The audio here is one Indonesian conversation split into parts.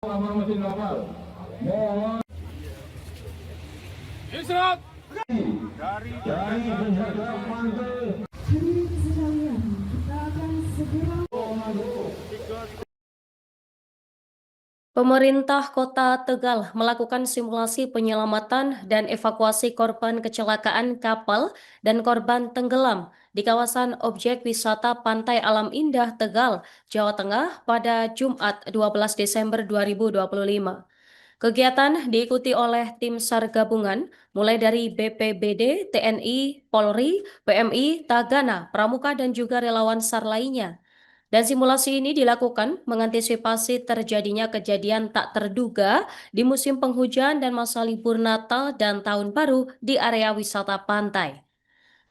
mesin kapal. Mohon istirahat dari penjaga pantai. Hadirin sekalian, kita akan segera. Pemerintah Kota Tegal melakukan simulasi penyelamatan dan evakuasi korban kecelakaan kapal dan korban tenggelam di kawasan objek wisata Pantai Alam Indah Tegal, Jawa Tengah pada Jumat 12 Desember 2025. Kegiatan diikuti oleh tim SAR gabungan mulai dari BPBD, TNI, Polri, PMI, Tagana, Pramuka, dan juga relawan SAR lainnya. Dan simulasi ini dilakukan mengantisipasi terjadinya kejadian tak terduga di musim penghujan dan masa libur Natal dan Tahun Baru di area wisata pantai.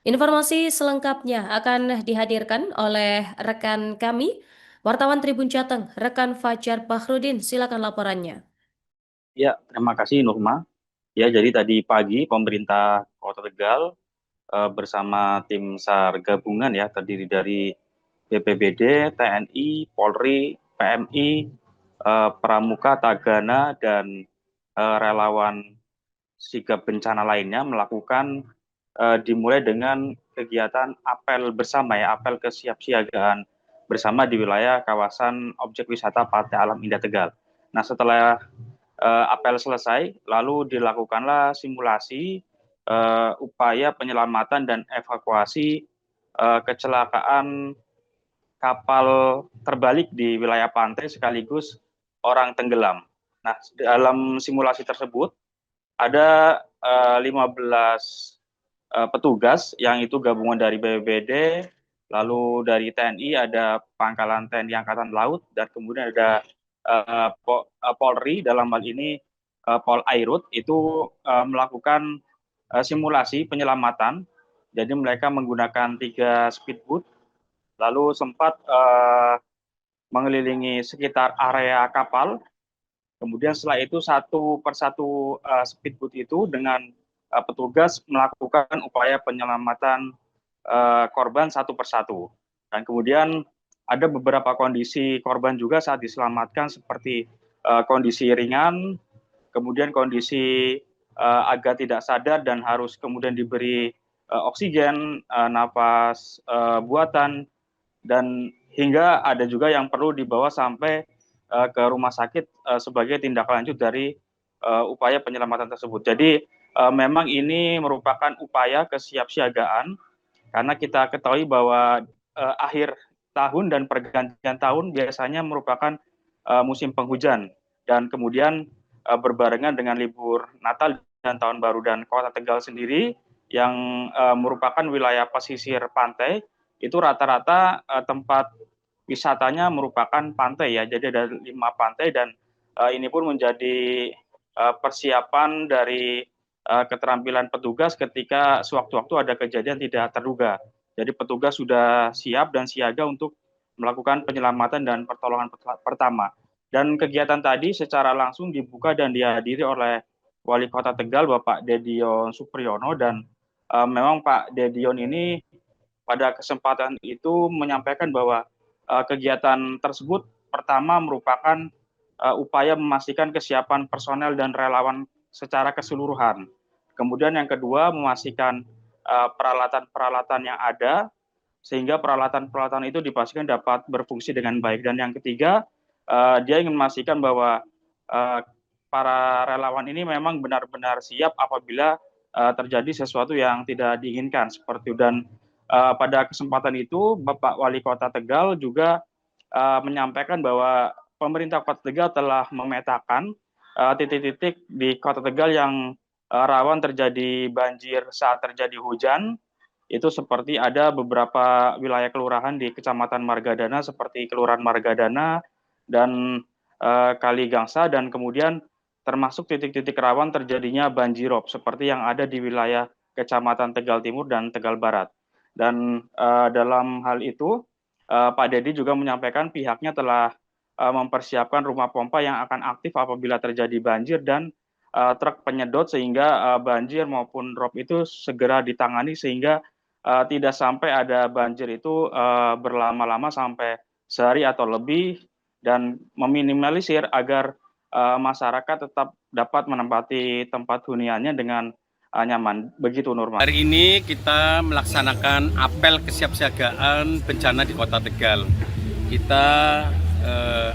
Informasi selengkapnya akan dihadirkan oleh rekan kami, wartawan Tribun Jateng, rekan Fajar Bahrudin. Silakan laporannya. Ya, terima kasih Nurma. Ya, jadi tadi pagi pemerintah Kota Tegal bersama tim SAR gabungan ya terdiri dari BPBD, TNI, Polri, PMI, Pramuka, Tagana dan relawan sigap bencana lainnya melakukan dimulai dengan kegiatan apel bersama ya, apel kesiapsiagaan bersama di wilayah kawasan objek wisata Pantai Alam Indah Tegal. Nah, setelah apel selesai, lalu dilakukanlah simulasi upaya penyelamatan dan evakuasi kecelakaan kapal terbalik di wilayah pantai sekaligus orang tenggelam. Nah, dalam simulasi tersebut ada 15 petugas yang itu gabungan dari BPBD, lalu dari TNI ada Pangkalan TNI Angkatan Laut, dan kemudian ada Polri dalam hal ini Pol Airut itu melakukan simulasi penyelamatan. Jadi mereka menggunakan 3 speedboat, lalu sempat mengelilingi sekitar area kapal. Kemudian setelah itu satu persatu speedboat itu dengan petugas melakukan upaya penyelamatan korban satu persatu. Dan kemudian ada beberapa kondisi korban juga saat diselamatkan seperti kondisi ringan, kemudian kondisi agak tidak sadar dan harus kemudian diberi oksigen, napas buatan, dan hingga ada juga yang perlu dibawa sampai ke rumah sakit sebagai tindak lanjut dari upaya penyelamatan tersebut. Jadi memang ini merupakan upaya kesiapsiagaan karena kita ketahui bahwa akhir tahun dan pergantian tahun biasanya merupakan musim penghujan dan kemudian berbarengan dengan libur Natal dan Tahun Baru, dan Kota Tegal sendiri yang merupakan wilayah pesisir pantai itu rata-rata tempat wisatanya merupakan pantai ya. Jadi ada 5 pantai dan ini pun menjadi persiapan dari keterampilan petugas ketika sewaktu-waktu ada kejadian tidak terduga. Jadi petugas sudah siap dan siaga untuk melakukan penyelamatan dan pertolongan pertama. Dan kegiatan tadi secara langsung dibuka dan dihadiri oleh Wali Kota Tegal Bapak Dedion Supriyono, dan memang Pak Dedion ini pada kesempatan itu menyampaikan bahwa kegiatan tersebut pertama merupakan upaya memastikan kesiapan personel dan relawan secara keseluruhan. Kemudian yang kedua memastikan peralatan-peralatan yang ada sehingga peralatan-peralatan itu dipastikan dapat berfungsi dengan baik. Dan yang ketiga dia ingin memastikan bahwa para relawan ini memang benar-benar siap apabila terjadi sesuatu yang tidak diinginkan seperti itu. Dan pada kesempatan itu Bapak Wali Kota Tegal juga menyampaikan bahwa pemerintah Kota Tegal telah memetakan titik-titik di Kota Tegal yang rawan terjadi banjir saat terjadi hujan. Itu seperti ada beberapa wilayah kelurahan di Kecamatan Margadana seperti Kelurahan Margadana dan Kali Gangsa, dan kemudian termasuk titik-titik rawan terjadinya banjirop seperti yang ada di wilayah Kecamatan Tegal Timur dan Tegal Barat. Dan dalam hal itu Pak Dedi juga menyampaikan pihaknya telah mempersiapkan rumah pompa yang akan aktif apabila terjadi banjir dan truk penyedot sehingga banjir maupun drop itu segera ditangani sehingga tidak sampai ada banjir itu berlama-lama sampai sehari atau lebih, dan meminimalisir agar masyarakat tetap dapat menempati tempat huniannya dengan nyaman. Begitu Nurman. Hari ini kita melaksanakan apel kesiapsiagaan bencana di Kota Tegal. Kita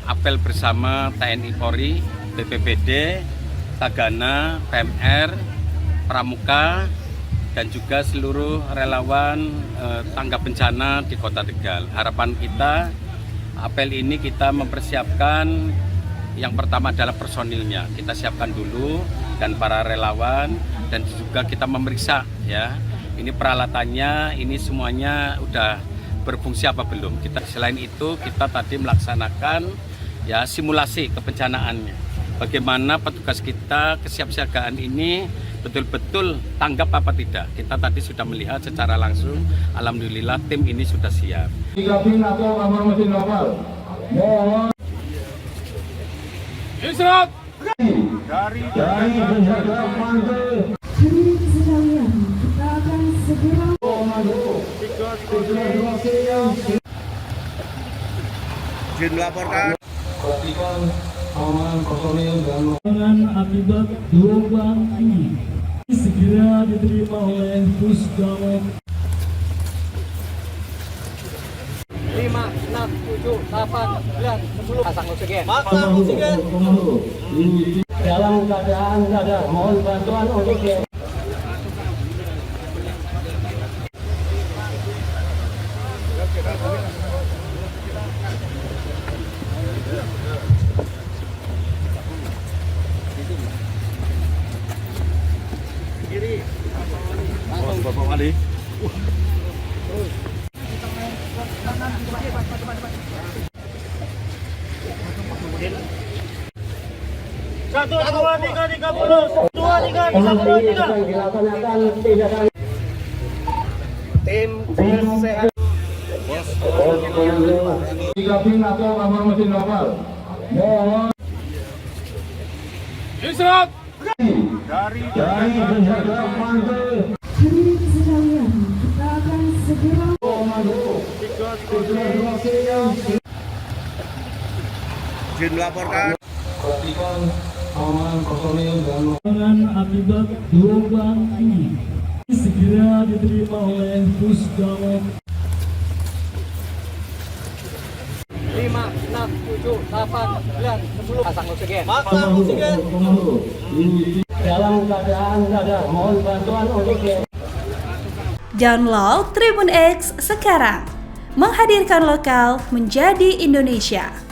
apel bersama TNI Polri, BPBD, Tagana, PMR, Pramuka, dan juga seluruh relawan tanggap bencana di Kota Tegal. Harapan kita, apel ini kita mempersiapkan yang pertama adalah personilnya. Kita siapkan dulu dan para relawan, dan juga kita memeriksa ya. Ini peralatannya, ini semuanya udah berfungsi apa belum. Selain itu kita tadi melaksanakan ya simulasi kebencanaannya. Bagaimana petugas kita kesiapsiagaan ini betul-betul tanggap apa tidak. Kita tadi sudah melihat secara langsung, alhamdulillah tim ini sudah siap. Kabin atau kamar mesin kapal. Mohon Israt dari penjaga pantai. Hadirin sekalian, kita akan segera Izin melaporkan Perhatikan aman personil dan Dengan akibat gelombang tinggi segera diterima oleh Pusdamok 5, 6, 7, 8, 9, 10. Pasang oksigen. dalam keadaan sadar. Mohon bantuan untuk Bapak Ali. Satu, dua, tiga, 30. 2, 3, 30. dilaksanakan tindakan Tim kesehatan. kabin atau kamar mesin kapal. Mohon Israt dari penjaga pantai. hadirin sekalian, kita akan segera Izin melaporkan Perhatikan aman personil dan dengan akibat gelombang tinggi segera diterima oleh Pusdamok 5, 6, 7, 8, 9, 10. Pasang oksigen. dalam keadaan sadar. Mohon bantuan untuk Download Tribun X sekarang, menghadirkan lokal menjadi Indonesia.